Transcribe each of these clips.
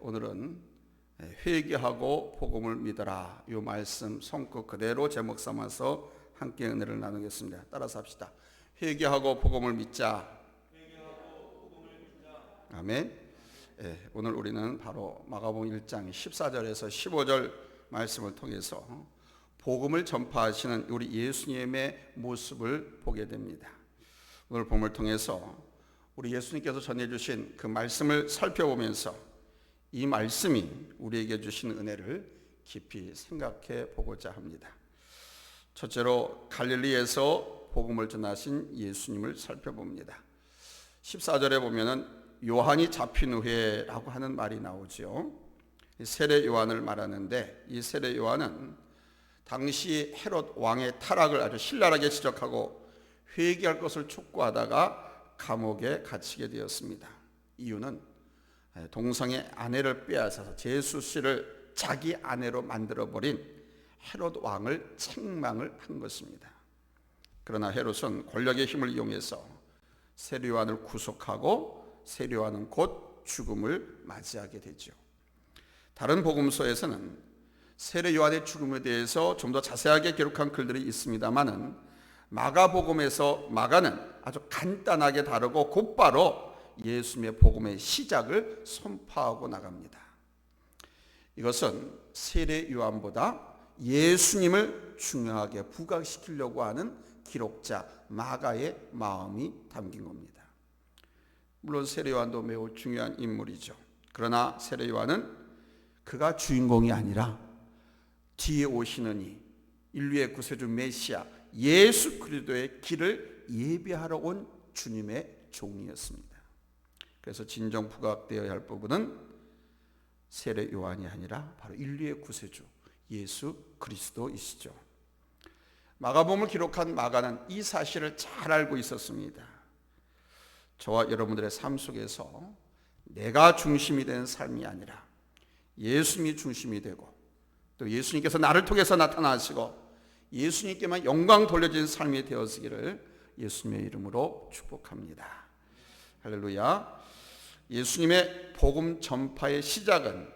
오늘은 회개하고 복음을 믿어라, 이 말씀 손끝 그대로 제목 삼아서 함께 은혜를 나누겠습니다. 따라서 합시다. 회개하고 복음을 믿자. 아멘. 오늘 우리는 바로 마가복음 1장 14절에서 15절 말씀을 통해서 복음을 전파하시는 우리 예수님의 모습을 보게 됩니다. 오늘 복음을 통해서 우리 예수님께서 전해주신 그 말씀을 살펴보면서 이 말씀이 우리에게 주신 은혜를 깊이 생각해 보고자 합니다. 첫째로 갈릴리에서 복음을 전하신 예수님을 살펴봅니다. 14절에 보면은 요한이 잡힌 후에라고 하는 말이 나오죠. 세례 요한을 말하는데, 이 세례 요한은 당시 헤롯 왕의 타락을 아주 신랄하게 지적하고 회개할 것을 촉구하다가 감옥에 갇히게 되었습니다. 이유는 동성의 아내를 빼앗아서 제수 씨를 자기 아내로 만들어버린 헤롯 왕을 책망을 한 것입니다. 그러나 헤롯은 권력의 힘을 이용해서 세례 요한을 구속하고 세례 요한은 곧 죽음을 맞이하게 되죠. 다른 복음서에서는 세례 요한의 죽음에 대해서 좀 더 자세하게 기록한 글들이 있습니다만은 마가복음에서 마가는 아주 간단하게 다루고 곧바로 예수님의 복음의 시작을 선포하고 나갑니다. 이것은 세례 요한보다 예수님을 중요하게 부각시키려고 하는 기록자 마가의 마음이 담긴 겁니다. 물론 세례 요한도 매우 중요한 인물이죠. 그러나 세례 요한은 그가 주인공이 아니라 뒤에 오시는 이 인류의 구세주 메시아 예수 그리스도의 길을 예비하러 온 주님의 종이었습니다. 그래서 진정 부각되어야 할 부분은 세례 요한이 아니라 바로 인류의 구세주 예수 그리스도이시죠. 마가복음을 기록한 마가는 이 사실을 잘 알고 있었습니다. 저와 여러분들의 삶 속에서 내가 중심이 되는 삶이 아니라 예수님이 중심이 되고 또 예수님께서 나를 통해서 나타나시고 예수님께만 영광 돌려진 삶이 되어지기를 예수님의 이름으로 축복합니다. 할렐루야. 예수님의 복음 전파의 시작은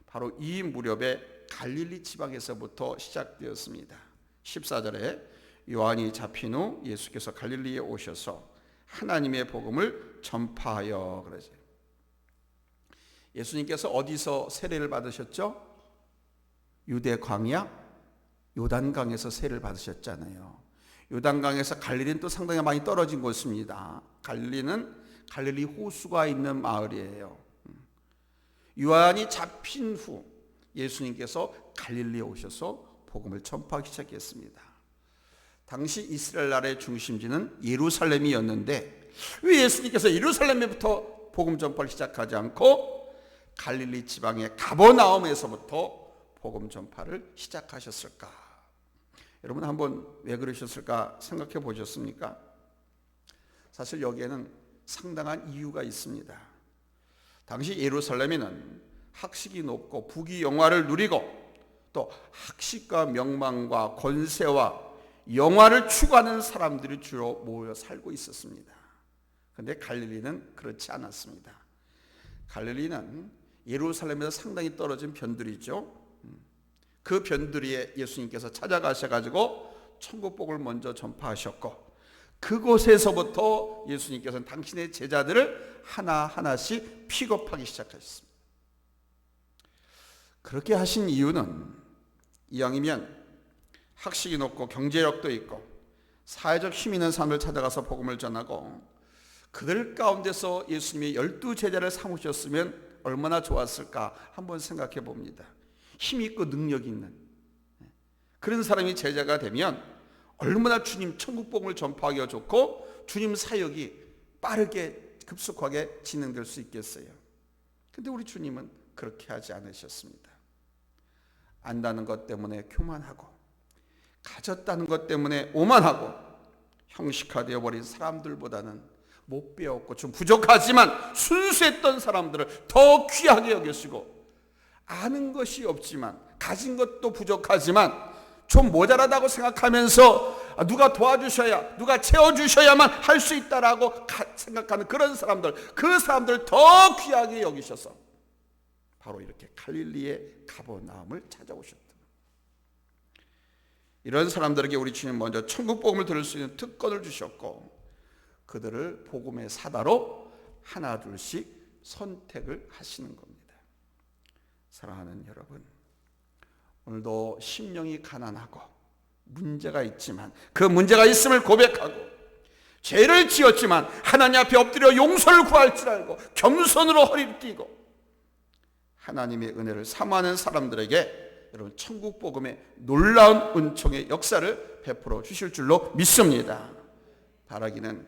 바로 이 무렵에 갈릴리 지방에서부터 시작되었습니다. 14절에 요한이 잡힌 후 예수께서 갈릴리에 오셔서 하나님의 복음을 전파하여 그러죠. 예수님께서 어디서 세례를 받으셨죠? 유대 광야 요단강에서 세례를 받으셨잖아요. 요단강에서 갈릴리는 또 상당히 많이 떨어진 곳입니다. 갈릴리는 갈릴리 호수가 있는 마을이에요. 요한이 잡힌 후 예수님께서 갈릴리에 오셔서 복음을 전파하기 시작했습니다. 당시 이스라엘 나라의 중심지는 예루살렘이었는데 왜 예수님께서 예루살렘에부터 복음 전파를 시작하지 않고 갈릴리 지방의 가버나움에서부터 복음 전파를 시작하셨을까? 여러분 한번 왜 그러셨을까 생각해 보셨습니까? 사실 여기에는 상당한 이유가 있습니다. 당시 예루살렘에는 학식이 높고 부귀영화를 누리고 또 학식과 명망과 권세와 영화를 추구하는 사람들이 주로 모여 살고 있었습니다. 그런데 갈릴리는 그렇지 않았습니다. 갈릴리는 예루살렘에서 상당히 떨어진 변두리죠. 그 변두리에 예수님께서 찾아가셔가지고 천국복을 먼저 전파하셨고 그곳에서부터 예수님께서는 당신의 제자들을 하나하나씩 픽업하기 시작하셨습니다. 그렇게 하신 이유는 이왕이면 학식이 높고 경제력도 있고 사회적 힘 있는 사람을 찾아가서 복음을 전하고 그들 가운데서 예수님이 12제자를 삼으셨으면 얼마나 좋았을까 한번 생각해 봅니다. 힘 있고 능력 있는 그런 사람이 제자가 되면 얼마나 주님 천국복음을 전파하기가 좋고 주님 사역이 빠르게 급속하게 진행될 수 있겠어요. 그런데 우리 주님은 그렇게 하지 않으셨습니다. 안다는 것 때문에 교만하고 가졌다는 것 때문에 오만하고 형식화되어 버린 사람들보다는 못 배웠고 좀 부족하지만 순수했던 사람들을 더 귀하게 여기시고 아는 것이 없지만 가진 것도 부족하지만 좀 모자라다고 생각하면서 누가 도와주셔야 누가 채워주셔야만 할 수 있다라고 생각하는 그런 사람들 그 사람들 더 귀하게 여기셔서 바로 이렇게 갈릴리의 가버나움을 찾아오셨다. 이런 사람들에게 우리 주님 먼저 천국 복음을 들을 수 있는 특권을 주셨고, 그들을 복음의 사다로 하나 둘씩 선택을 하시는 겁니다. 사랑하는 여러분, 오늘도 심령이 가난하고 문제가 있지만, 그 문제가 있음을 고백하고 죄를 지었지만 하나님 앞에 엎드려 용서를 구할 줄 알고 겸손으로 허리를 띠고 하나님의 은혜를 사모하는 사람들에게 여러분 천국 복음의 놀라운 은총의 역사를 베풀어 주실 줄로 믿습니다. 바라기는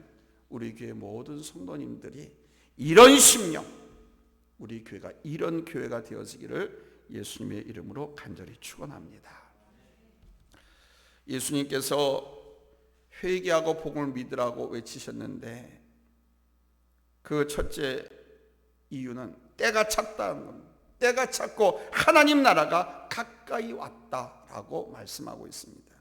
우리 교회 모든 성도님들이 이런 심령, 우리 교회가 이런 교회가 되어지기를 예수님의 이름으로 간절히 축원합니다. 예수님께서 회개하고 복음을 믿으라고 외치셨는데, 그 첫째 이유는 때가 찼다는 겁니다. 때가 찼고 하나님 나라가 가까이 왔다라고 말씀하고 있습니다.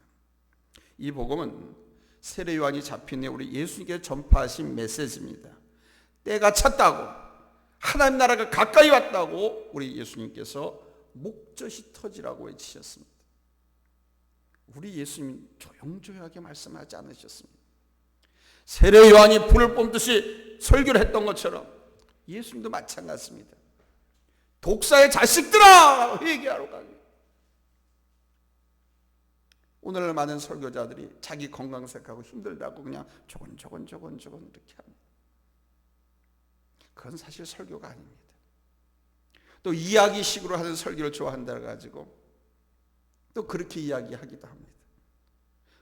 이 복음은 세례 요한이 잡힌 데 우리 예수님께 전파하신 메시지입니다. 때가 찼다고, 하나님 나라가 가까이 왔다고 우리 예수님께서 목젖이 터지라고 외치셨습니다. 우리 예수님 조용조용하게 말씀하지 않으셨습니다. 세례 요한이 불을 뿜듯이 설교를 했던 것처럼 예수님도 마찬가지입니다. 독사의 자식들아, 회개하러 가기. 오늘날 많은 설교자들이 자기 건강 생각하고 힘들다고 그냥 조곤조곤 이렇게 합니다. 그건 사실 설교가 아닙니다. 또 이야기식으로 하는 설교를 좋아한다 가지고 또 그렇게 이야기하기도 합니다.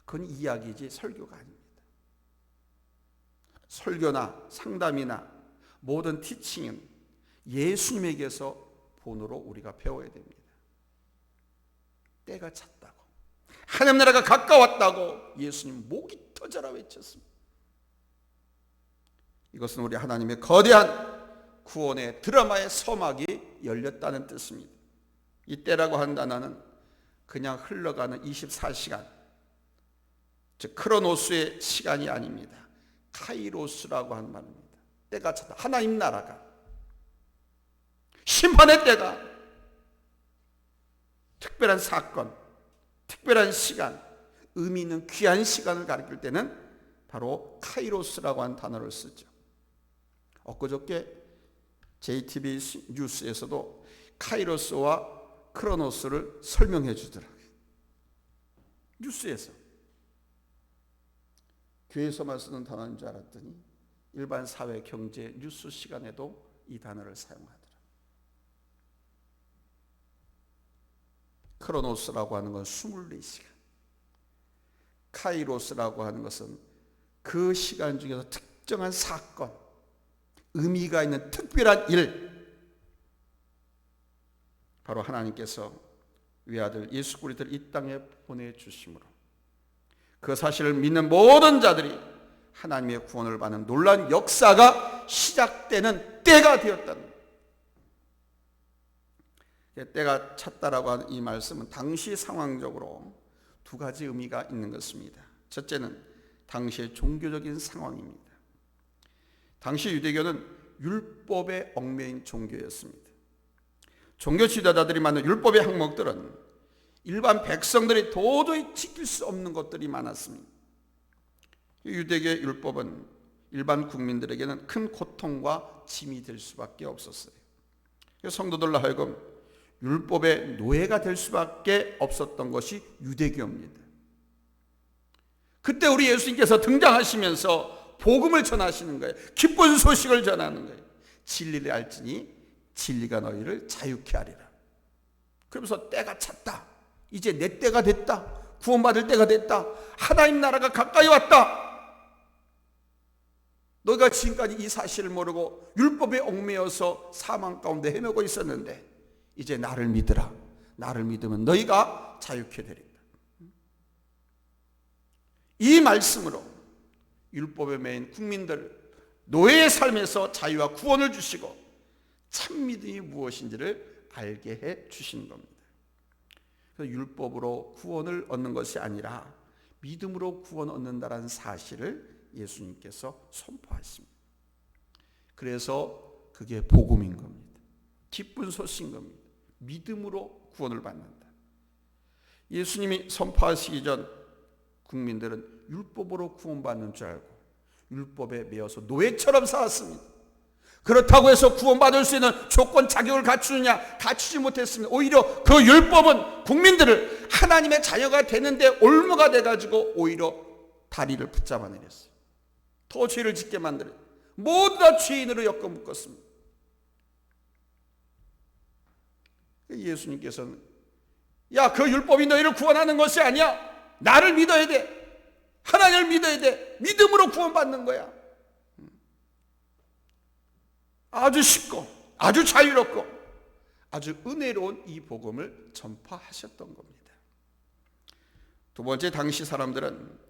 그건 이야기지 설교가 아닙니다. 설교나 상담이나 모든 티칭은 예수님에게서 본으로 우리가 배워야 됩니다. 때가 찼다고, 하나님 나라가 가까웠다고 예수님 목이 터져라 외쳤습니다. 이것은 우리 하나님의 거대한 구원의 드라마의 서막이 열렸다는 뜻입니다. 이 때라고 한 단어는 그냥 흘러가는 24시간, 즉 크로노스의 시간이 아닙니다. 카이로스라고 하는 말입니다. 때가 찼다. 하나님 나라가, 심판의 때가, 특별한 사건, 특별한 시간, 의미 있는 귀한 시간을 가리킬 때는 바로 카이로스라고 하는 단어를 쓰죠. 엊그저께 JTB 뉴스에서도 카이로스와 크로노스를 설명해 주더라고요. 뉴스에서. 교회에서만 쓰는 단어인 줄 알았더니 일반 사회, 경제, 뉴스 시간에도 이 단어를 사용하더라. 크로노스라고 하는 건 24시간, 카이로스라고 하는 것은 그 시간 중에서 특정한 사건, 의미가 있는 특별한 일, 바로 하나님께서 외아들 예수 그리스도를 이 땅에 보내주심으로 그 사실을 믿는 모든 자들이 하나님의 구원을 받는 놀라운 역사가 시작되는 때가 되었다는 거예요. 때가 찼다라고 하는 이 말씀은 당시 상황적으로 두 가지 의미가 있는 것입니다. 첫째는 당시의 종교적인 상황입니다. 당시 유대교는 율법에 얽매인 종교였습니다. 종교 지도자들이 만든 율법의 항목들은 일반 백성들이 도저히 지킬 수 없는 것들이 많았습니다. 유대교의 율법은 일반 국민들에게는 큰 고통과 짐이 될 수밖에 없었어요. 성도들로 하여금 율법의 노예가 될 수밖에 없었던 것이 유대교입니다. 그때 우리 예수님께서 등장하시면서 복음을 전하시는 거예요. 기쁜 소식을 전하는 거예요. 진리를 알지니 진리가 너희를 자유케 하리라. 그러면서 때가 찼다. 이제 내 때가 됐다. 구원받을 때가 됐다. 하나님 나라가 가까이 왔다. 너희가 지금까지 이 사실을 모르고 율법에 얽매여서 사망 가운데 헤매고 있었는데 이제 나를 믿으라. 나를 믿으면 너희가 자유케 되리라. 이 말씀으로 율법에 매인 국민들 노예의 삶에서 자유와 구원을 주시고 참 믿음이 무엇인지를 알게 해 주신 겁니다. 그래서 율법으로 구원을 얻는 것이 아니라 믿음으로 구원 얻는다라는 사실을 예수님께서 선포하십니다. 그래서 그게 복음인 겁니다. 기쁜 소식인 겁니다. 믿음으로 구원을 받는다. 예수님이 선포하시기 전 국민들은 율법으로 구원받는 줄 알고 율법에 매여서 노예처럼 살았습니다. 그렇다고 해서 구원받을 수 있는 조건 자격을 갖추느냐? 갖추지 못했습니다. 오히려 그 율법은 국민들을 하나님의 자녀가 되는데 올무가 돼가지고 오히려 다리를 붙잡아 내렸어요. 더 죄를 짓게 만들어요. 모두 다 죄인으로 엮어 묶었습니다. 예수님께서는 야, 그 율법이 너희를 구원하는 것이 아니야. 나를 믿어야 돼. 하나님을 믿어야 돼. 믿음으로 구원받는 거야. 아주 쉽고 아주 자유롭고 아주 은혜로운 이 복음을 전파하셨던 겁니다. 두 번째, 당시 사람들은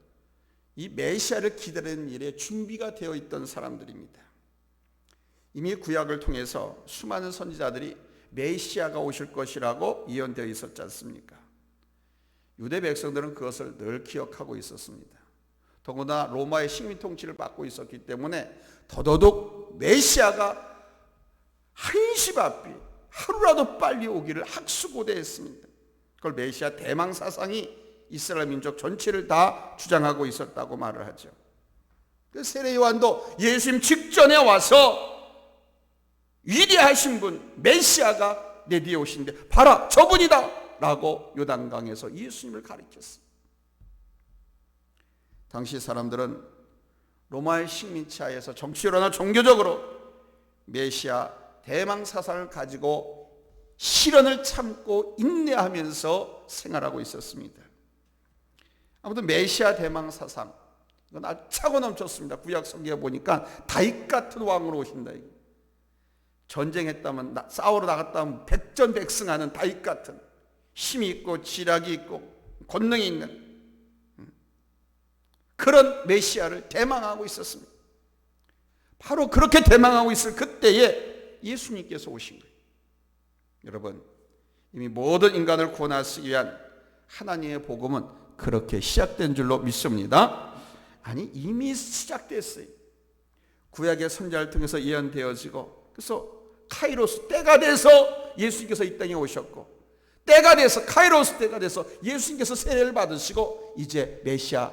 이 메시아를 기다리는 일에 준비가 되어 있던 사람들입니다. 이미 구약을 통해서 수많은 선지자들이 메시아가 오실 것이라고 예언되어 있었지 않습니까? 유대 백성들은 그것을 늘 기억하고 있었습니다. 더구나 로마의 식민 통치를 받고 있었기 때문에 더더욱 메시아가 한시 바삐 하루라도 빨리 오기를 학수고대했습니다. 그걸 메시아 대망 사상이 이스라엘 민족 전체를 다 주장하고 있었다고 말을 하죠. 그 세례 요한도 예수님 직전에 와서 위대하신 분 메시아가 내 뒤에 오신데 봐라 저분이다 라고 요단강에서 예수님을 가리켰어요. 당시 사람들은 로마의 식민지하에서 정치적으로나 종교적으로 메시아 대망 사상을 가지고 시련을 참고 인내하면서 생활하고 있었습니다. 아무튼 메시아 대망 사상 이건 아주 차고 넘쳤습니다. 구약 성경에 보니까 다윗 같은 왕으로 오신다. 전쟁했다면 싸우러 나갔다면 백전백승하는 다윗 같은 힘이 있고 지략이 있고 권능이 있는 그런 메시아를 대망하고 있었습니다. 바로 그렇게 대망하고 있을 그때에 예수님께서 오신 거예요. 여러분, 이미 모든 인간을 구원하시기 위한 하나님의 복음은 그렇게 시작된 줄로 믿습니다. 아니, 이미 시작됐어요. 구약의 선지자를 통해서 예언되어지고, 그래서 카이로스 때가 돼서 예수님께서 이 땅에 오셨고, 때가 돼서 카이로스 때가 돼서 예수님께서 세례를 받으시고 이제 메시아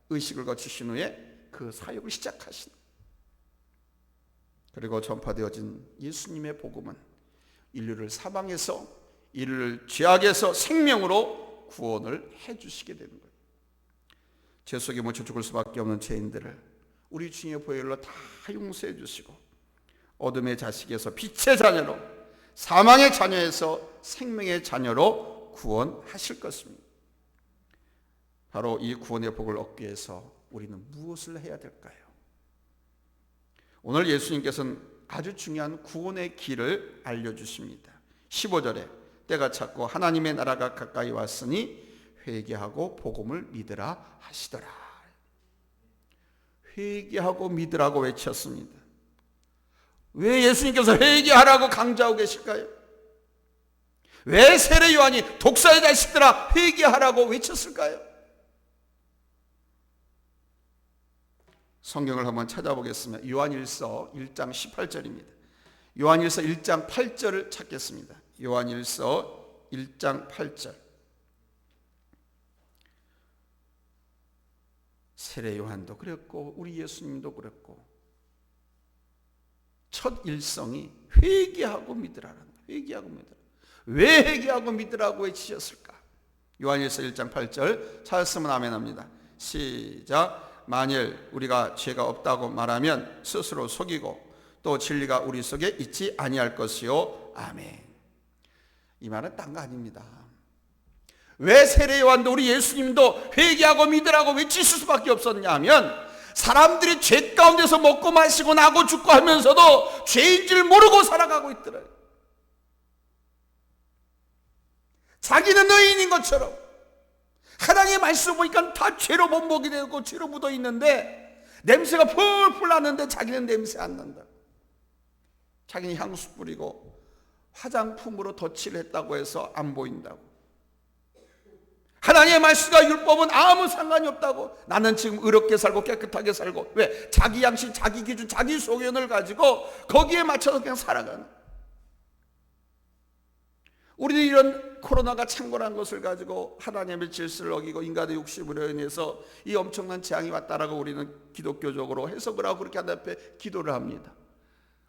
의식을 거치신 후에 그 사역을 시작하신, 그리고 전파되어진 예수님의 복음은 인류를 사망에서 인류를 죄악에서 생명으로 구원을 해주시게 되는 거예요. 죄 속에 묻혀 죽을 수밖에 없는 죄인들을 우리 주님의 보혈로 다 용서해 주시고 어둠의 자식에서 빛의 자녀로, 사망의 자녀에서 생명의 자녀로 구원하실 것입니다. 바로 이 구원의 복을 얻기 위해서 우리는 무엇을 해야 될까요? 오늘 예수님께서는 아주 중요한 구원의 길을 알려주십니다. 15절에 때가 찼고 하나님의 나라가 가까이 왔으니 회개하고 복음을 믿으라 하시더라. 회개하고 믿으라고 외쳤습니다. 왜 예수님께서 회개하라고 강조하고 계실까요? 왜 세례 요한이 독사의 자식들아 회개하라고 외쳤을까요? 성경을 한번 찾아보겠습니다. 요한일서 1장 18절입니다. 요한일서 1장 8절을 찾겠습니다. 요한일서 1장 8절. 세례 요한도 그랬고 우리 예수님도 그랬고 첫 일성이 회개하고 믿으라는 거예요. 회개하고 믿으라. 왜 회개하고 믿으라고 외치셨을까? 요한일서 1장 8절 찾았으면 아멘 합니다. 시작. 만일 우리가 죄가 없다고 말하면 스스로 속이고 또 진리가 우리 속에 있지 아니할 것이요. 아멘. 이 말은 딴 거 아닙니다. 왜 세례 요한도 우리 예수님도 회개하고 믿으라고 외치실 수밖에 없었냐 하면 사람들이 죄 가운데서 먹고 마시고 나고 죽고 하면서도 죄인 줄 모르고 살아가고 있더래요. 자기는 의인인 것처럼 하나님의 말씀 보니까 다 죄로 몸복이 되고 죄로 묻어 있는데 냄새가 풀풀 나는데 자기는 냄새 안 난다. 자기는 향수 뿌리고 화장품으로 덧칠을 했다고 해서 안 보인다고. 하나님의 말씀과 율법은 아무 상관이 없다고. 나는 지금 의롭게 살고 깨끗하게 살고. 왜? 자기 양심, 자기 기준, 자기 소견을 가지고 거기에 맞춰서 그냥 살아가는. 우리는 이런 코로나가 창궐한 것을 가지고 하나님의 질서를 어기고 인간의 욕심으로 인해서 이 엄청난 재앙이 왔다라고 우리는 기독교적으로 해석을 하고 그렇게 하나님 앞에 기도를 합니다.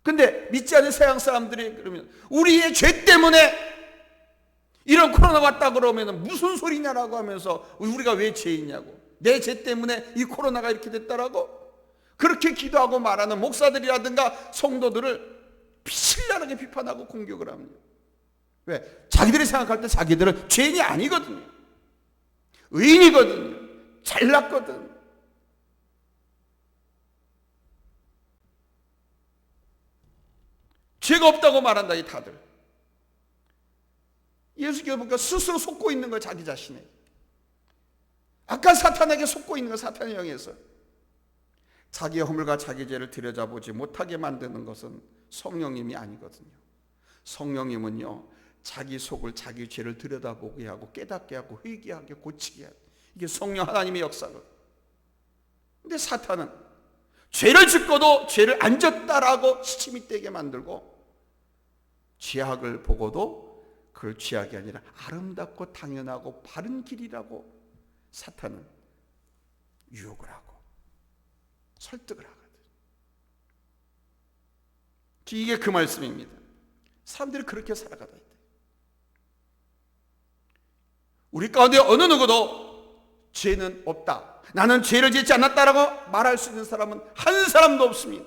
근데 믿지 않는 서양 사람들이 그러면 우리의 죄 때문에 이런 코로나가 왔다 그러면 무슨 소리냐라고 하면서 우리가 왜 죄이냐고, 내 죄 때문에 이 코로나가 이렇게 됐다라고 그렇게 기도하고 말하는 목사들이라든가 성도들을 신랄하게 비판하고 공격을 합니다. 왜? 자기들이 생각할 때 자기들은 죄인이 아니거든요. 의인이거든요. 잘났거든. 죄가 없다고 말한다 이 다들. 예수께서 보니까 스스로 속고 있는 거예요. 자기 자신에. 아까 사탄에게 속고 있는 거, 사탄의 영에서. 자기의 허물과 자기 죄를 들여다보지 못하게 만드는 것은 성령님이 아니거든요. 성령님은요, 자기 속을, 자기 죄를 들여다보게 하고 깨닫게 하고 회개하게 고치게 하고, 이게 성령 하나님의 역사거든요. 근데 사탄은 죄를 짓고도 죄를 안 졌다라고 시침이 떼게 만들고, 죄악을 보고도 그걸 죄악이 아니라 아름답고 당연하고 바른 길이라고 사탄은 유혹을 하고 설득을 하거든. 이게 그 말씀입니다. 사람들이 그렇게 살아가다 있다. 우리 가운데 어느 누구도 죄는 없다, 나는 죄를 짓지 않았다라고 말할 수 있는 사람은 한 사람도 없습니다.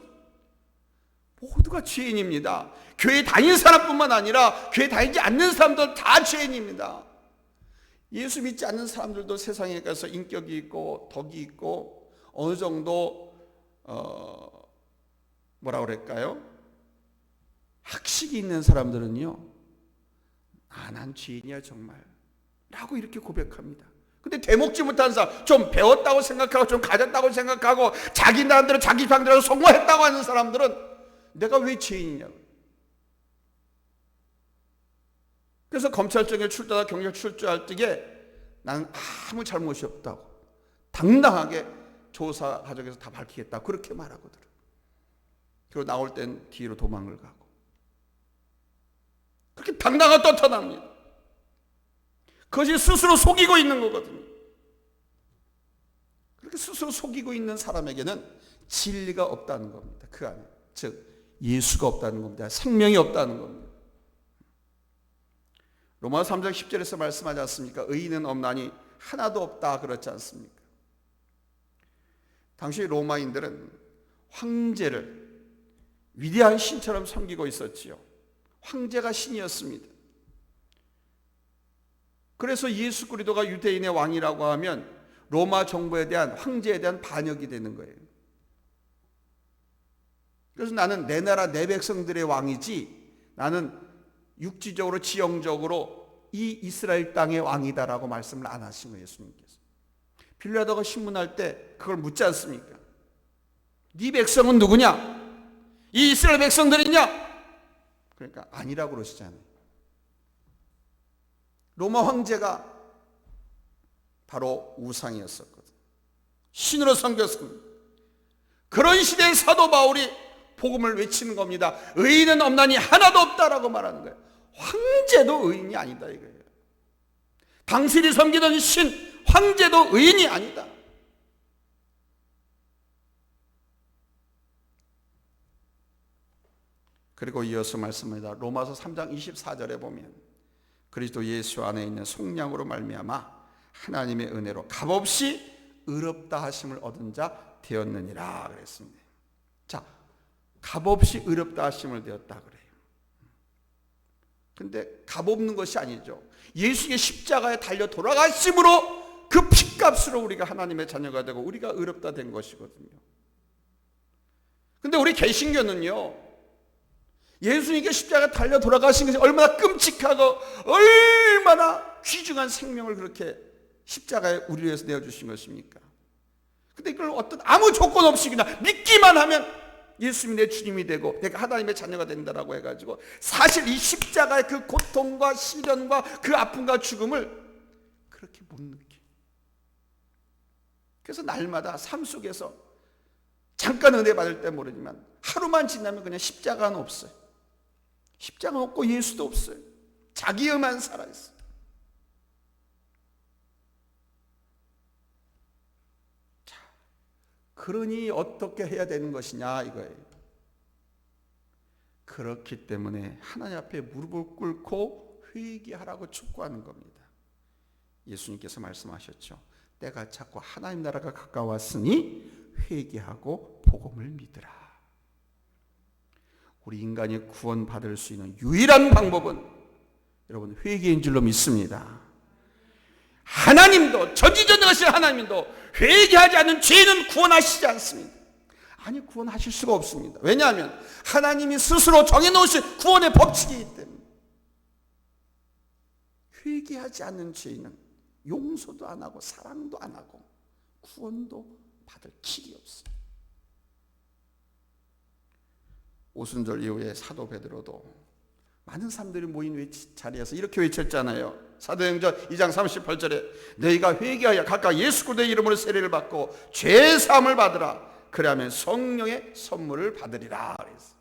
모두가 죄인입니다. 교회 다닌 사람뿐만 아니라 교회 다니지 않는 사람들 다 죄인입니다. 예수 믿지 않는 사람들도 세상에 가서 인격이 있고 덕이 있고 어느 정도 뭐라 그럴까요? 학식이 있는 사람들은요, 난 죄인이야 정말 라고 이렇게 고백합니다. 근데 되먹지 못한 사람, 좀 배웠다고 생각하고 좀 가졌다고 생각하고 자기 나름대로 자기 방대로 성공했다고 하는 사람들은 내가 왜 죄인이냐고. 그래서 검찰청에 출두하다 경찰 출두할 때에 나는 아무 잘못이 없다고 당당하게 조사 과정에서 다 밝히겠다 그렇게 말하거든. 그리고 나올 땐 뒤로 도망을 가고 그렇게 당당하게 떳떳합니다. 그것이 스스로 속이고 있는 거거든요. 그렇게 스스로 속이고 있는 사람에게는 진리가 없다는 겁니다. 그 안에, 즉 예수가 없다는 겁니다. 생명이 없다는 겁니다. 로마서 3장 10절에서 말씀하지 않습니까? 의인은 없나니 하나도 없다 그렇지 않습니까? 당시 로마인들은 황제를 위대한 신처럼 섬기고 있었지요. 황제가 신이었습니다. 그래서 예수 그리스도가 유대인의 왕이라고 하면 로마 정부에 대한, 황제에 대한 반역이 되는 거예요. 그래서 나는 내 나라 내 백성들의 왕이지 나는 육지적으로 지형적으로 이 이스라엘 땅의 왕이다라고 말씀을 안 하신 거예요. 예수님께서 빌라도가 신문할 때 그걸 묻지 않습니까? 네 백성은 누구냐? 이 이스라엘 백성들이냐? 그러니까 아니라고 그러시잖아요. 로마 황제가 바로 우상이었었거든. 신으로 섬겼습니다. 그런 시대의 사도 바울이 복음을 외치는 겁니다. 의인은 없나니 하나도 없다라고 말하는 거예요. 황제도 의인이 아니다 이거예요. 당신이 섬기던 신 황제도 의인이 아니다. 그리고 이어서 말씀합니다. 로마서 3장 24절에 보면 그리스도 예수 안에 있는 속량으로 말미암아 하나님의 은혜로 값없이 의롭다 하심을 얻은 자 되었느니라 그랬습니다. 자, 값없이 의롭다 하심을 되었다 그래요. 근데 값없는 것이 아니죠. 예수의 십자가에 달려 돌아가심으로 그 피값으로 우리가 하나님의 자녀가 되고 우리가 의롭다 된 것이거든요. 근데 우리 개신교는요, 예수님께 십자가에 달려 돌아가신 것이 얼마나 끔찍하고 얼마나 귀중한 생명을 그렇게 십자가에 우리 위해서 내어주신 것입니까? 근데 이걸 어떤 아무 조건 없이 그냥 믿기만 하면 예수님이 내 주님이 되고 내가 하나님의 자녀가 된다라고 해가지고 사실 이 십자가의 그 고통과 시련과 그 아픔과 죽음을 그렇게 못 느껴. 그래서 날마다 삶 속에서 잠깐 은혜 받을 때 모르지만 하루만 지나면 그냥 십자가는 없어요. 십자가 없고 예수도 없어요. 자기에만 살아있어. 자, 그러니 어떻게 해야 되는 것이냐 이거예요. 그렇기 때문에 하나님 앞에 무릎을 꿇고 회개하라고 촉구하는 겁니다. 예수님께서 말씀하셨죠. 때가 찼고 하나님 나라가 가까웠으니 회개하고 복음을 믿으라. 우리 인간이 구원받을 수 있는 유일한 방법은 여러분 회개인 줄로 믿습니다. 하나님도 전지전능하신 하나님도 회개하지 않는 죄인은 구원하시지 않습니다. 아니 구원하실 수가 없습니다. 왜냐하면 하나님이 스스로 정해놓으신 구원의 법칙이기 때문에. 회개하지 않는 죄인은 용서도 안 하고 사랑도 안 하고 구원도 받을 길이 없어요. 오순절 이후에 사도 베드로도 많은 사람들이 모인 자리에서 이렇게 외쳤잖아요. 사도행전 2장 38절에 너희가 회개하여 각각 예수 그리스도의 이름으로 세례를 받고 죄 사함을 받으라. 그러면 성령의 선물을 받으리라. 그랬어요.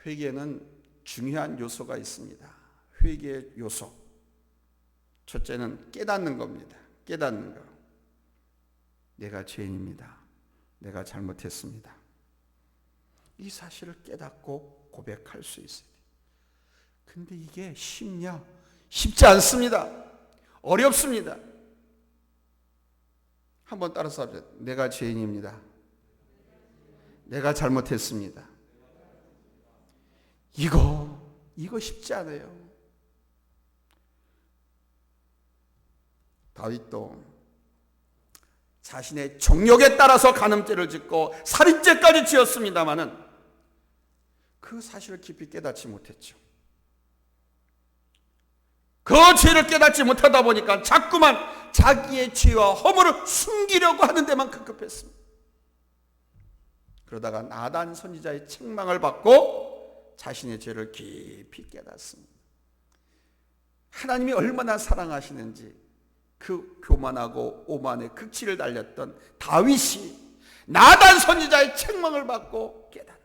회개는 중요한 요소가 있습니다. 회개의 요소. 첫째는 깨닫는 겁니다. 깨닫는 거. 내가 죄인입니다. 내가 잘못했습니다. 이 사실을 깨닫고 고백할 수 있어야 돼요. 근데 이게 쉽냐? 쉽지 않습니다. 어렵습니다. 한번 따라서 합시다. 내가 죄인입니다. 내가 잘못했습니다. 이거 쉽지 않아요. 다윗도 자신의 정욕에 따라서 간음죄를 짓고 살인죄까지 지었습니다마는 그 사실을 깊이 깨닫지 못했죠. 그 죄를 깨닫지 못하다 보니까 자꾸만 자기의 죄와 허물을 숨기려고 하는 데만 급급했습니다. 그러다가 나단 선지자의 책망을 받고 자신의 죄를 깊이 깨닫습니다. 하나님이 얼마나 사랑하시는지 그 교만하고 오만의 극치를 달렸던 다윗이 나단 선지자의 책망을 받고 깨닫.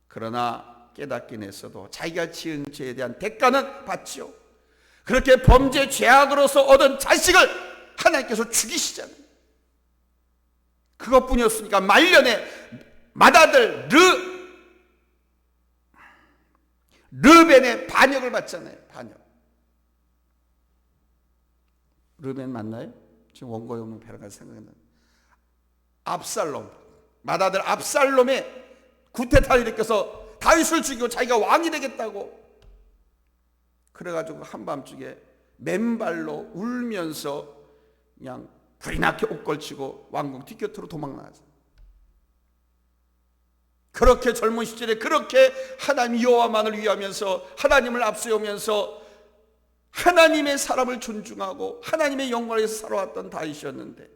그러나 깨닫긴 했어도 자기가 지은 죄에 대한 대가는 받지요. 그렇게 범죄 죄악으로서 얻은 자식을 하나님께서 죽이시잖아요. 그것뿐이었으니까 말년에 맏아들 르벤의 반역을 받잖아요. 반역. 르벤 맞나요? 지금 원고에 없는 배라가 생각나는 압살롬, 맏아들 압살롬의 구테타를 일으켜서 다윗을 죽이고 자기가 왕이 되겠다고 그래가지고 한밤중에 맨발로 울면서 그냥 불이 나게 옷 걸치고 왕궁 뒷곁으로 도망나죠. 그렇게 젊은 시절에 그렇게 하나님 여호와만을 위하면서 하나님을 앞세우면서 하나님의 사람을 존중하고 하나님의 영광을 위해서 살아왔던 다윗이었는데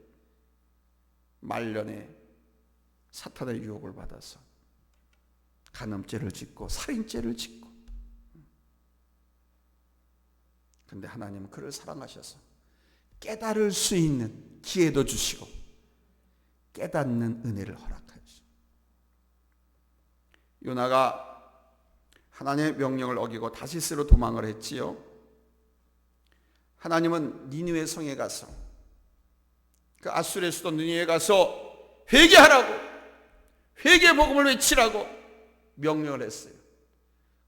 말년에 사탄의 유혹을 받아서 간음죄를 짓고 살인죄를 짓고, 근데 하나님은 그를 사랑하셔서 깨달을 수 있는 기회도 주시고 깨닫는 은혜를 허락하시고, 요나가 하나님의 명령을 어기고 다시스로 도망을 했지요. 하나님은 니느웨 성에 가서 그 아수르의 수도 니느웨에 가서 회개하라고, 회개 복음을 외치라고 명령을 했어요.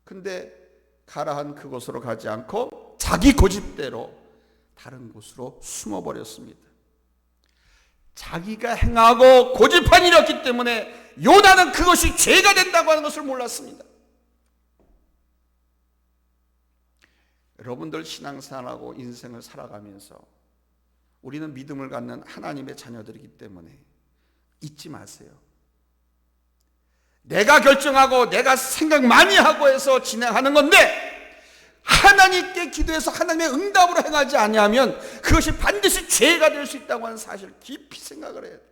근데 가라 한 그곳으로 가지 않고 자기 고집대로 다른 곳으로 숨어버렸습니다. 자기가 행하고 고집한 일이었기 때문에 요나는 그것이 죄가 된다고 하는 것을 몰랐습니다. 여러분들 신앙생활하고 인생을 살아가면서 우리는 믿음을 갖는 하나님의 자녀들이기 때문에 잊지 마세요. 내가 결정하고 내가 생각 많이 하고 해서 진행하는 건데 하나님께 기도해서 하나님의 응답으로 행하지 아니하면 그것이 반드시 죄가 될 수 있다고 하는 사실을 깊이 생각을 해야 돼요.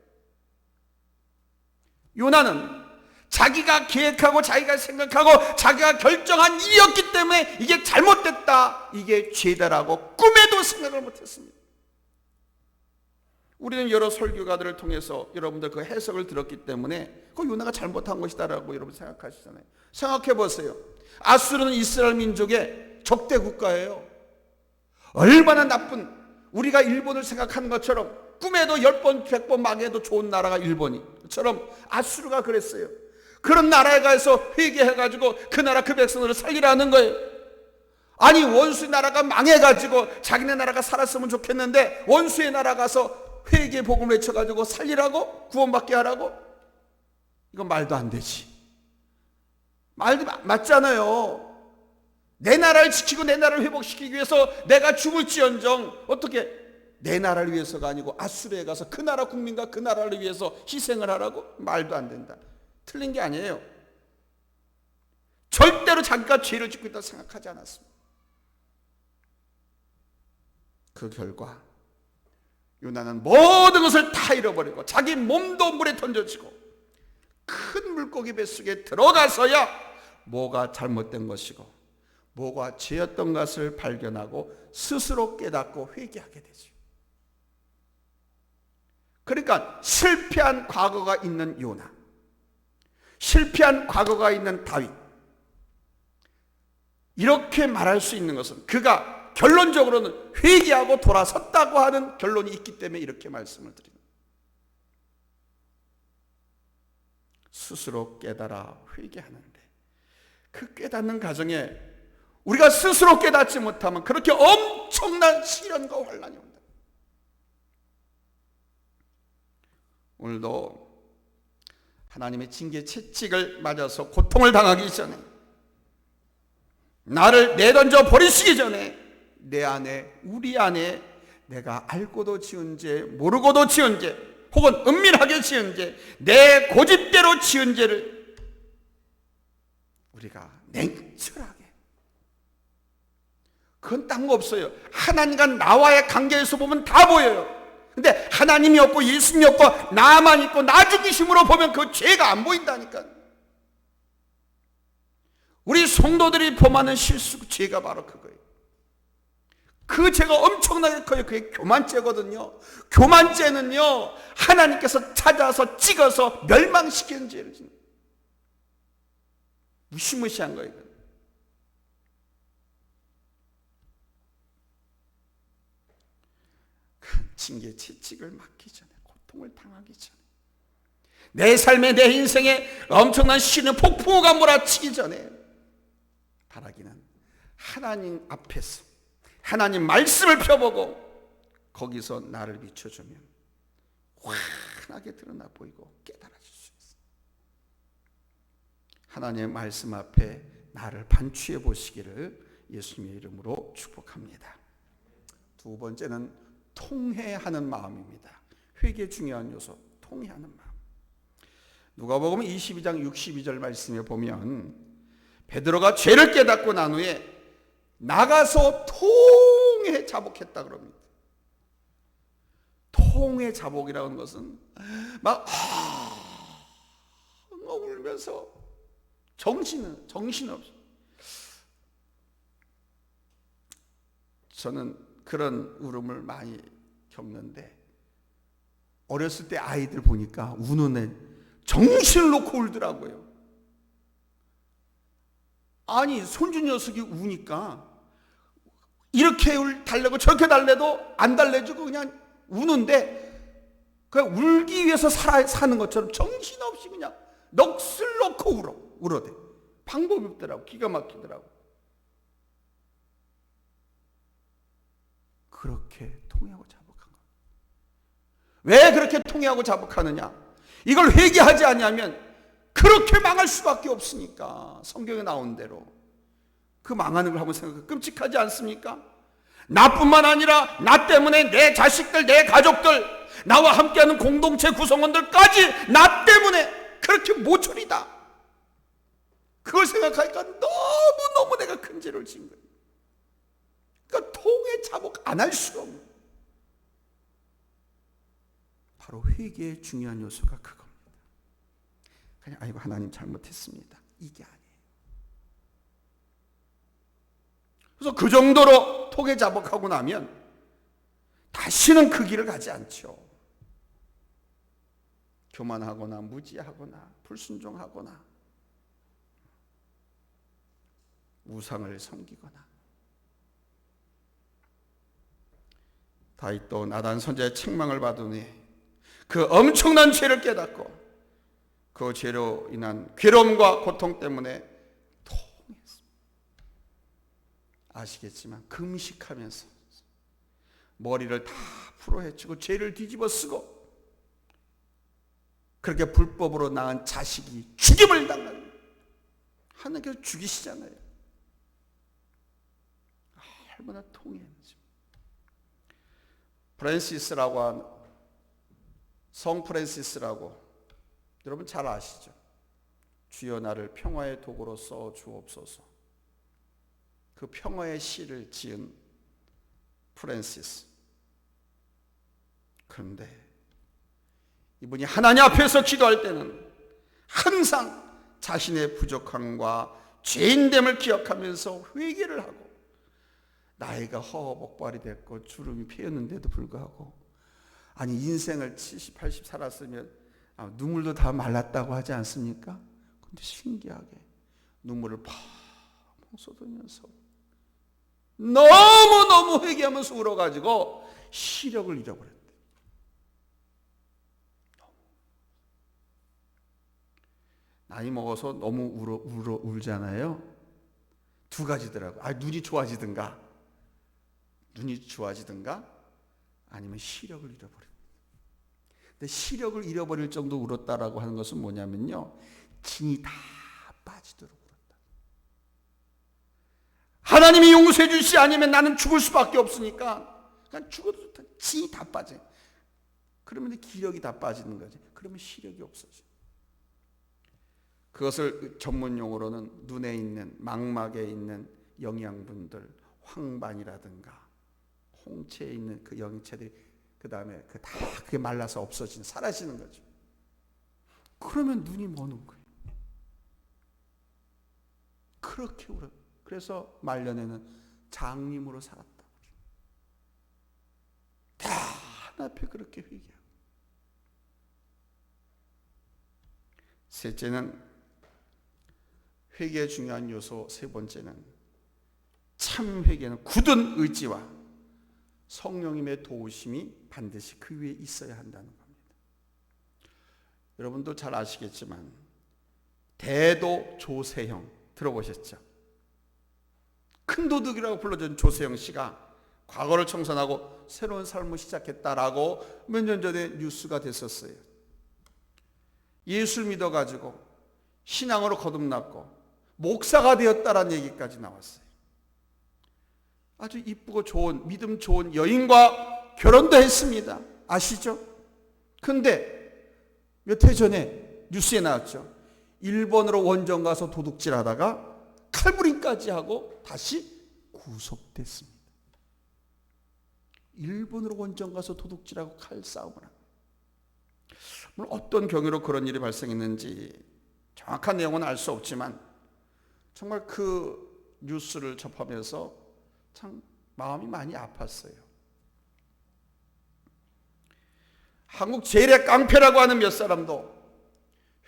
요나는 자기가 계획하고 자기가 생각하고 자기가 결정한 일이었기 때문에 이게 잘못됐다, 이게 죄다라고 꿈에도 생각을 못했습니다. 우리는 여러 설교가들을 통해서 여러분들 그 해석을 들었기 때문에 그 요나가 잘못한 것이다라고 여러분 생각하시잖아요. 생각해 보세요. 아수르는 이스라엘 민족의 적대 국가예요. 얼마나 나쁜, 우리가 일본을 생각하는 것처럼 꿈에도 10번 100번 망해도 좋은 나라가 일본이처럼 아수르가 그랬어요. 그런 나라에 가서 회개해가지고 그 나라 그 백성들을 살리라는 거예요. 아니 원수의 나라가 망해가지고 자기네 나라가 살았으면 좋겠는데 원수의 나라 가서 회개 복음을 외쳐가지고 살리라고? 구원받게 하라고? 이건 말도 안 되지. 말도 맞잖아요. 내 나라를 지키고 내 나라를 회복시키기 위해서 내가 죽을지언정 어떻게 내 나라를 위해서가 아니고 아수르에 가서 그 나라 국민과 그 나라를 위해서 희생을 하라고? 말도 안 된다. 틀린 게 아니에요. 절대로 자기가 죄를 짓고 있다고 생각하지 않았습니다. 그 결과 요나는 모든 것을 다 잃어버리고 자기 몸도 물에 던져지고 큰 물고기 뱃속에 들어가서야 뭐가 잘못된 것이고 뭐가 죄였던 것을 발견하고 스스로 깨닫고 회개하게 되죠. 그러니까 실패한 과거가 있는 요나, 실패한 과거가 있는 다윗, 이렇게 말할 수 있는 것은 그가 결론적으로는 회개하고 돌아섰다고 하는 결론이 있기 때문에 이렇게 말씀을 드립니다. 스스로 깨달아 회개하는데 그 깨닫는 과정에 우리가 스스로 깨닫지 못하면 그렇게 엄청난 시련과 환난이 온다. 오늘도 하나님의 징계 채찍을 맞아서 고통을 당하기 전에 나를 내던져 버리시기 전에 내 안에 우리 안에 내가 알고도 지은 죄 모르고도 지은 죄 혹은 은밀하게 지은 죄 내 고집대로 지은 죄를 우리가 냉철하게 그건 딴 거 없어요. 하나님과 나와의 관계에서 보면 다 보여요. 근데 하나님이 없고 예수님이 없고 나만 있고 나 중심으로 보면 그 죄가 안 보인다니까. 우리 성도들이 범하는 실수 죄가 바로 그거예요. 그 죄가 엄청나게 커요. 그게 교만죄거든요. 교만죄는요 하나님께서 찾아서 찍어서 멸망시키는 죄를 짓는 무시무시한 거예요. 징계 채찍을 맞기 전에 고통을 당하기 전에 내 삶에 내 인생에 엄청난 시는 폭풍우가 몰아치기 전에 바라기는 하나님 앞에서 하나님 말씀을 펴보고 거기서 나를 비춰주면 환하게 드러나 보이고 깨달아질 수 있어요. 하나님의 말씀 앞에 나를 반추해 보시기를 예수님의 이름으로 축복합니다. 두 번째는 통회하는 마음입니다. 회개 중요한 요소, 통회하는 마음. 누가복음 22장 62절 말씀에 보면 베드로가 죄를 깨닫고 난 후에 나가서 통회 자복했다 그럽니다. 통회 자복이라고 하는 것은 막 울면서 정신없이. 저는 그런 울음을 많이 겪는데 어렸을 때 아이들 보니까 우는 애 정신을 놓고 울더라고요. 아니 손주 녀석이 우니까 이렇게 달래고 저렇게 달래도 안 달래주고 그냥 우는데 그냥 울기 위해서 사는 것처럼 정신없이 그냥 넋을 놓고 울어대. 방법이 없더라고. 기가 막히더라고. 그렇게 통회하고 자복한 것. 왜 그렇게 통회하고 자복하느냐? 이걸 회개하지 않으면 그렇게 망할 수밖에 없으니까. 성경에 나온 대로 그 망하는 걸 한번 생각해. 끔찍하지 않습니까? 나뿐만 아니라 나 때문에 내 자식들, 내 가족들, 나와 함께하는 공동체 구성원들까지 나 때문에 그렇게 모조리다. 그걸 생각하니까 너무너무 내가 큰 죄를 지은 거예요. 그러니까 통회 자복 안 할 수가 없는. 바로 회개의 중요한 요소가 그겁니다. 그냥 아이고 하나님 잘못했습니다. 이게 아니에요. 그래서 그 정도로 통회 자복하고 나면 다시는 그 길을 가지 않죠. 교만하거나 무지하거나 불순종하거나 우상을 섬기거나. 다윗도 나단 선지자의 책망을 받은 후에 그 엄청난 죄를 깨닫고 그 죄로 인한 괴로움과 고통 때문에 통했습니다. 아시겠지만 금식하면서 머리를 다 풀어헤치고 죄를 뒤집어 쓰고 그렇게 불법으로 낳은 자식이 죽임을 당하는, 하나님께서 죽이시잖아요. 얼마나 통했는지. 프란시스라고 한 성 프란시스라고 여러분 잘 아시죠? 주여 나를 평화의 도구로 써 주옵소서. 그 평화의 시를 지은 프란시스. 그런데 이분이 하나님 앞에서 기도할 때는 항상 자신의 부족함과 죄인됨을 기억하면서 회개를 하고, 나이가 허허복발이 됐고 주름이 피었는데도 불구하고, 아니 인생을 70, 80 살았으면 눈물도 다 말랐다고 하지 않습니까? 근데 신기하게 눈물을 펑펑 쏟으면서 너무너무 회개하면서 울어가지고 시력을 잃어버렸대. 나이 먹어서 너무 울잖아요. 두 가지더라고. 눈이 좋아지든가 아니면 시력을 잃어버려. 근데 시력을 잃어버릴 정도 울었다라고 하는 것은 뭐냐면요, 진이 다 빠지도록 울었다. 하나님이 용서해 주시지 않으면 나는 죽을 수밖에 없으니까 그냥 죽어도 진이 다 빠져. 그러면 기력이 다 빠지는 거지. 그러면 시력이 없어져. 그것을 전문 용어로는 눈에 있는, 망막에 있는 영양분들, 황반이라든가 홍채에 있는 그 영양체들이 그 다음에 그게 말라서 없어지는, 사라지는 거죠. 그러면 눈이 머는 거예요. 그렇게 울어. 그래서 말년에는 장님으로 살았다. 다 하나 앞에 그렇게 회개하고. 셋째는, 회개의 중요한 요소 세 번째는, 참 회개는 굳은 의지와 성령님의 도우심이 반드시 그 위에 있어야 한다는 겁니다. 여러분도 잘 아시겠지만 대도 조세형 들어보셨죠? 큰 도둑이라고 불러준 조세형 씨가 과거를 청산하고 새로운 삶을 시작했다라고 몇 년 전에 뉴스가 됐었어요. 예수를 믿어가지고 신앙으로 거듭났고 목사가 되었다라는 얘기까지 나왔어요. 아주 이쁘고 좋은, 믿음 좋은 여인과 결혼도 했습니다. 아시죠? 근데 몇 해 전에 뉴스에 나왔죠. 일본으로 원정 가서 도둑질 하다가 칼부림까지 하고 다시 구속됐습니다. 일본으로 원정 가서 도둑질하고 칼싸움을 합니다. 물론 어떤 경위로 그런 일이 발생했는지 정확한 내용은 알 수 없지만 정말 그 뉴스를 접하면서 참 마음이 많이 아팠어요. 한국 제일의 깡패라고 하는 몇 사람도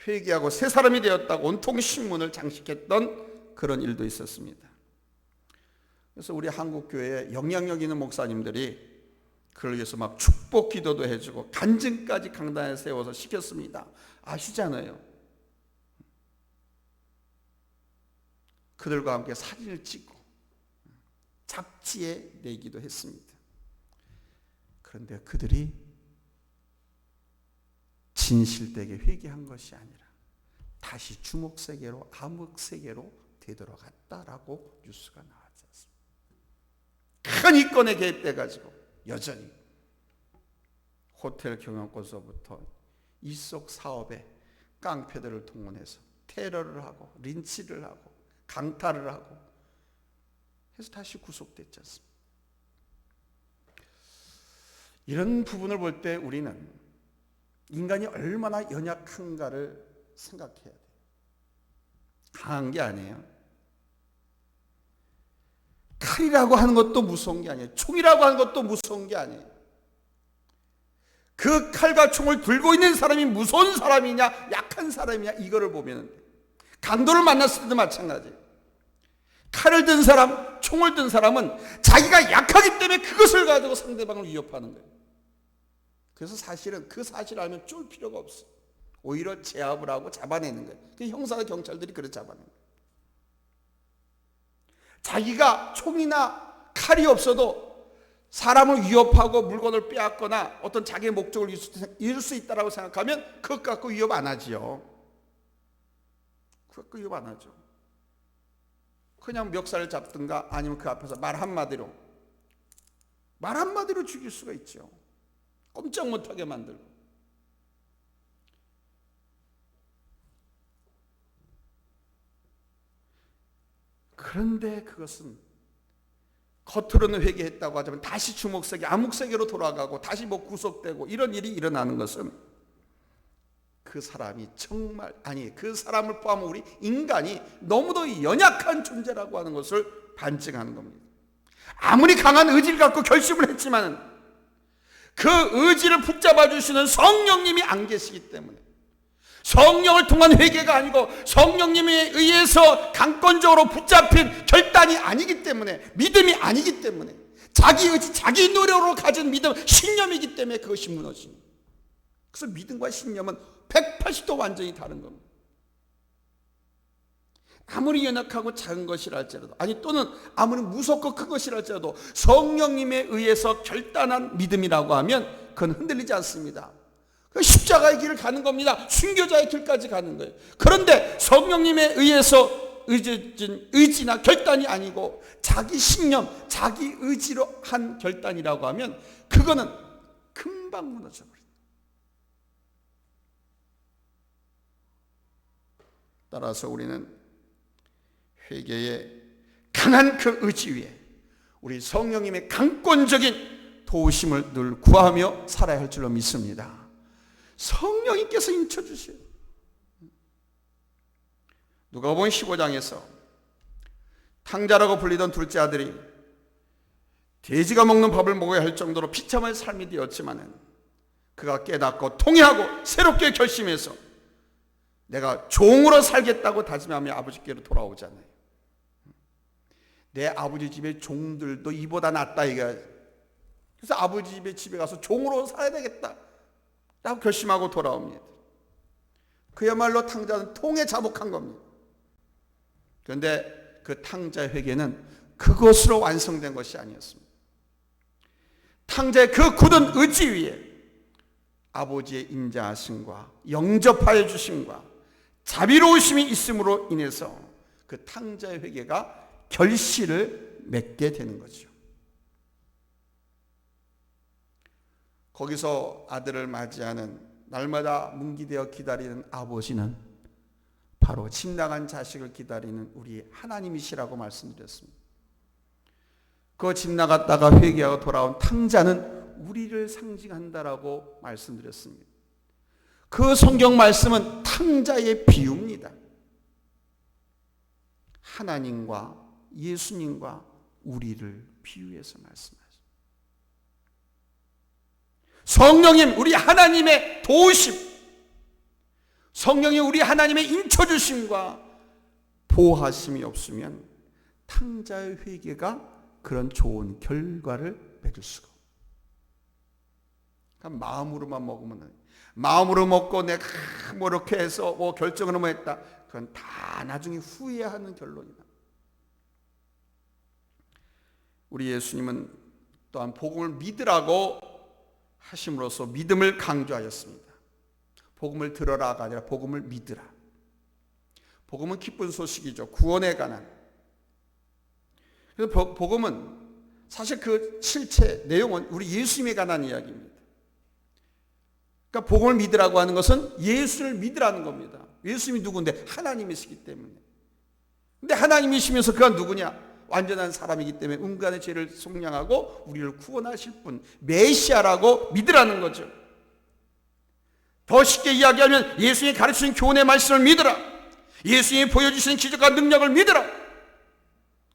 회개하고 새 사람이 되었다고 온통 신문을 장식했던 그런 일도 있었습니다. 그래서 우리 한국 교회에 영향력 있는 목사님들이 그걸 위해서 막 축복 기도도 해주고 간증까지 강단에 세워서 시켰습니다. 아시잖아요. 그들과 함께 사진을 찍고 잡지에 내기도 했습니다. 그런데 그들이 진실되게 회개한 것이 아니라 다시 주목세계로, 암흑세계로 되돌아갔다라고 뉴스가 나왔지 않습니까? 큰 이권에 개입돼가지고 여전히 호텔 경영권서부터 이속 사업에 깡패들을 동원해서 테러를 하고 린치를 하고 강탈을 하고 해서 다시 구속됐지 않습니까? 이런 부분을 볼 때 우리는 인간이 얼마나 연약한가를 생각해야 돼요. 강한 게 아니에요. 칼이라고 하는 것도 무서운 게 아니에요. 총이라고 하는 것도 무서운 게 아니에요. 그 칼과 총을 들고 있는 사람이 무서운 사람이냐 약한 사람이냐 이거를 보면 강도를 만났을 때도 마찬가지예요. 칼을 든 사람, 총을 든 사람은 자기가 약하기 때문에 그것을 가지고 상대방을 위협하는 거예요. 그래서 사실은 그 사실을 알면 쫄 필요가 없어요. 오히려 제압을 하고 잡아내는 거예요. 그 형사와 경찰들이 그렇게 잡아내는 거예요. 자기가 총이나 칼이 없어도 사람을 위협하고 물건을 빼앗거나 어떤 자기의 목적을 이룰 수 있다고 생각하면 그것 갖고 위협 안 하지요. 그것 갖고 위협 안 하죠. 그냥 멱살을 잡든가 아니면 그 앞에서 말 한마디로 죽일 수가 있죠. 꼼짝 못하게 만들고. 그런데 그것은 겉으로는 회개했다고 하지만 다시 주목세계, 암흑세계로 돌아가고 다시 구속되고 이런 일이 일어나는 것은 그 사람이 정말, 아니 그 사람을 포함한 우리 인간이 너무도 연약한 존재라고 하는 것을 반증하는 겁니다. 아무리 강한 의지를 갖고 결심을 했지만 그 의지를 붙잡아 주시는 성령님이 안 계시기 때문에, 성령을 통한 회개가 아니고 성령님에 의해서 강권적으로 붙잡힌 결단이 아니기 때문에, 믿음이 아니기 때문에, 자기 의지, 자기 노력으로 가진 믿음, 신념이기 때문에 그것이 무너집니다. 그래서 믿음과 신념은 180도 완전히 다른 겁니다. 아무리 연약하고 작은 것이라 할지라도, 아니 또는 아무리 무섭고 큰 것이라 할지라도 성령님에 의해서 결단한 믿음이라고 하면 그건 흔들리지 않습니다. 십자가의 길을 가는 겁니다. 순교자의 길까지 가는 거예요. 그런데 성령님에 의해서 의지나 결단이 아니고 자기 신념, 자기 의지로 한 결단이라고 하면 그거는 금방 무너져 버립니다. 따라서 우리는 회개의 강한 그 의지 위에 우리 성령님의 강권적인 도우심을 늘 구하며 살아야 할 줄로 믿습니다. 성령님께서 인쳐주세요. 누가복음 15장에서 탕자라고 불리던 둘째 아들이 돼지가 먹는 밥을 먹어야 할 정도로 비참한 삶이 되었지만 그가 깨닫고 통회하고 새롭게 결심해서 내가 종으로 살겠다고 다짐하며 아버지께로 돌아오잖아요. 내 아버지 집의 종들도 이보다 낫다 이거야. 그래서 아버지 집에 가서 종으로 살아야 되겠다 라고 결심하고 돌아옵니다. 그야말로 탕자는 통에 자복한 겁니다. 그런데 그 탕자의 회개는 그것으로 완성된 것이 아니었습니다. 탕자의 그 굳은 의지 위에 아버지의 인자하심과 영접하여 주심과 자비로우심이 있음으로 인해서 그 탕자의 회개가 결실을 맺게 되는 거죠. 거기서 아들을 맞이하는 날마다 문기되어 기다리는 아버지는 바로 집 나간 자식을 기다리는 우리 하나님이시라고 말씀드렸습니다. 그 집 나갔다가 회개하고 돌아온 탕자는 우리를 상징한다라고 말씀드렸습니다. 그 성경 말씀은 탕자의 비유입니다. 하나님과 예수님과 우리를 비유해서 말씀하십니다. 성령님, 우리 하나님의 도우심, 성령님 우리 하나님의 인쳐주심과 보호하심이 없으면 탕자의 회개가 그런 좋은 결과를 맺을 수가 없어요. 그러니까 마음으로만 먹으면, 마음으로 먹고 내가 뭐 이렇게 해서 뭐 결정을 뭐 했다, 그건 다 나중에 후회하는 결론이다. 우리 예수님은 또한 복음을 믿으라고 하심으로써 믿음을 강조하였습니다. 복음을 들어라가 아니라 복음을 믿으라. 복음은 기쁜 소식이죠. 구원에 관한. 그래서 복음은 사실 그 실체, 내용은 우리 예수님에 관한 이야기입니다. 그러니까 복음을 믿으라고 하는 것은 예수를 믿으라는 겁니다. 예수님이 누구인데? 하나님이시기 때문에. 근데 하나님이시면서 그가 누구냐? 완전한 사람이기 때문에 인간의 죄를 속량하고 우리를 구원하실 분, 메시아라고 믿으라는 거죠. 더 쉽게 이야기하면 예수님이 가르치신 교훈의 말씀을 믿으라. 예수님이 보여주신 기적과 능력을 믿으라.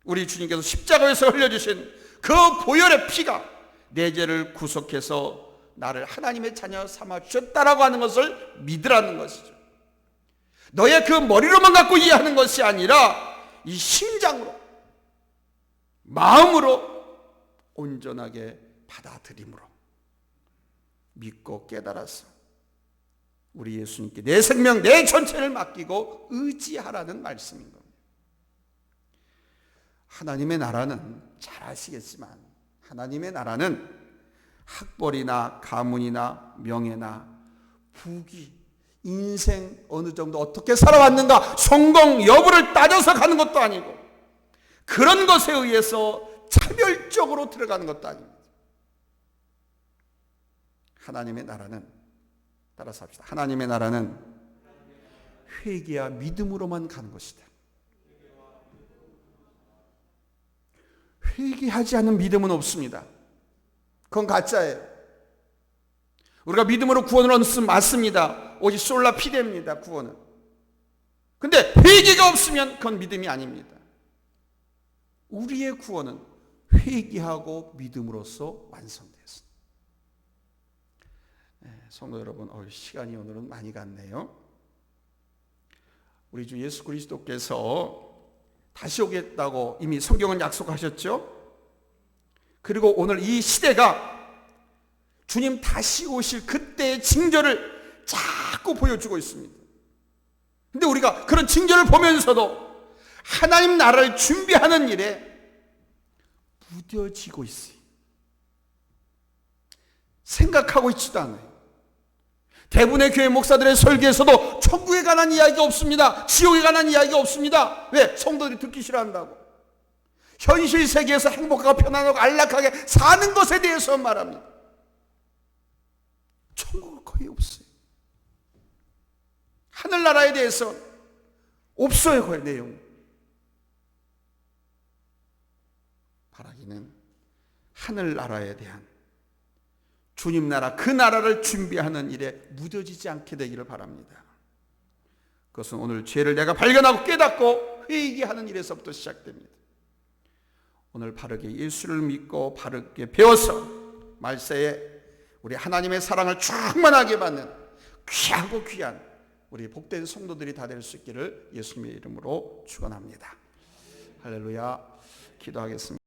우리 주님께서 십자가에서 흘려주신 그 보혈의 피가 내 죄를 구속해서 나를 하나님의 자녀 삼아 주셨다라고 하는 것을 믿으라는 것이죠. 너의 그 머리로만 갖고 이해하는 것이 아니라 이 심장으로, 마음으로 온전하게 받아들임으로 믿고 깨달아서 우리 예수님께 내 생명, 내 전체를 맡기고 의지하라는 말씀인 겁니다. 하나님의 나라는 잘 아시겠지만 하나님의 나라는 학벌이나 가문이나 명예나 부귀, 인생 어느 정도 어떻게 살아왔는가, 성공 여부를 따져서 가는 것도 아니고 그런 것에 의해서 차별적으로 들어가는 것도 아닙니다. 하나님의 나라는, 따라서 합시다. 하나님의 나라는 회개와 믿음으로만 가는 것이다. 회개하지 않는 믿음은 없습니다. 그건 가짜예요. 우리가 믿음으로 구원을 얻으면 맞습니다. 오직 솔라 피데입니다, 구원은. 근데 회개가 없으면 그건 믿음이 아닙니다. 우리의 구원은 회개하고 믿음으로써 완성되었습니다. 성도 여러분, 시간이 오늘은 많이 갔네요. 우리 주 예수 그리스도께서 다시 오겠다고 이미 성경은 약속하셨죠. 그리고 오늘 이 시대가 주님 다시 오실 그때의 징조를 자꾸 보여주고 있습니다. 근데 우리가 그런 징조를 보면서도 하나님 나라를 준비하는 일에 무뎌지고 있어요. 생각하고 있지도 않아요. 대부분의 교회 목사들의 설교에서도 천국에 관한 이야기가 없습니다. 지옥에 관한 이야기가 없습니다. 왜? 성도들이 듣기 싫어한다고. 현실 세계에서 행복하고 편안하고 안락하게 사는 것에 대해서 말합니다. 천국은 거의 없어요. 하늘나라에 대해서 없어요, 거의 내용. 바라기는 하늘나라에 대한 주님 나라, 그 나라를 준비하는 일에 무뎌지지 않게 되기를 바랍니다. 그것은 오늘 죄를 내가 발견하고 깨닫고 회개하는 일에서부터 시작됩니다. 오늘 바르게 예수를 믿고 바르게 배워서 말세에 우리 하나님의 사랑을 충만하게 받는 귀하고 귀한 우리 복된 성도들이 다 될 수 있기를 예수님의 이름으로 축원합니다. 할렐루야. 기도하겠습니다.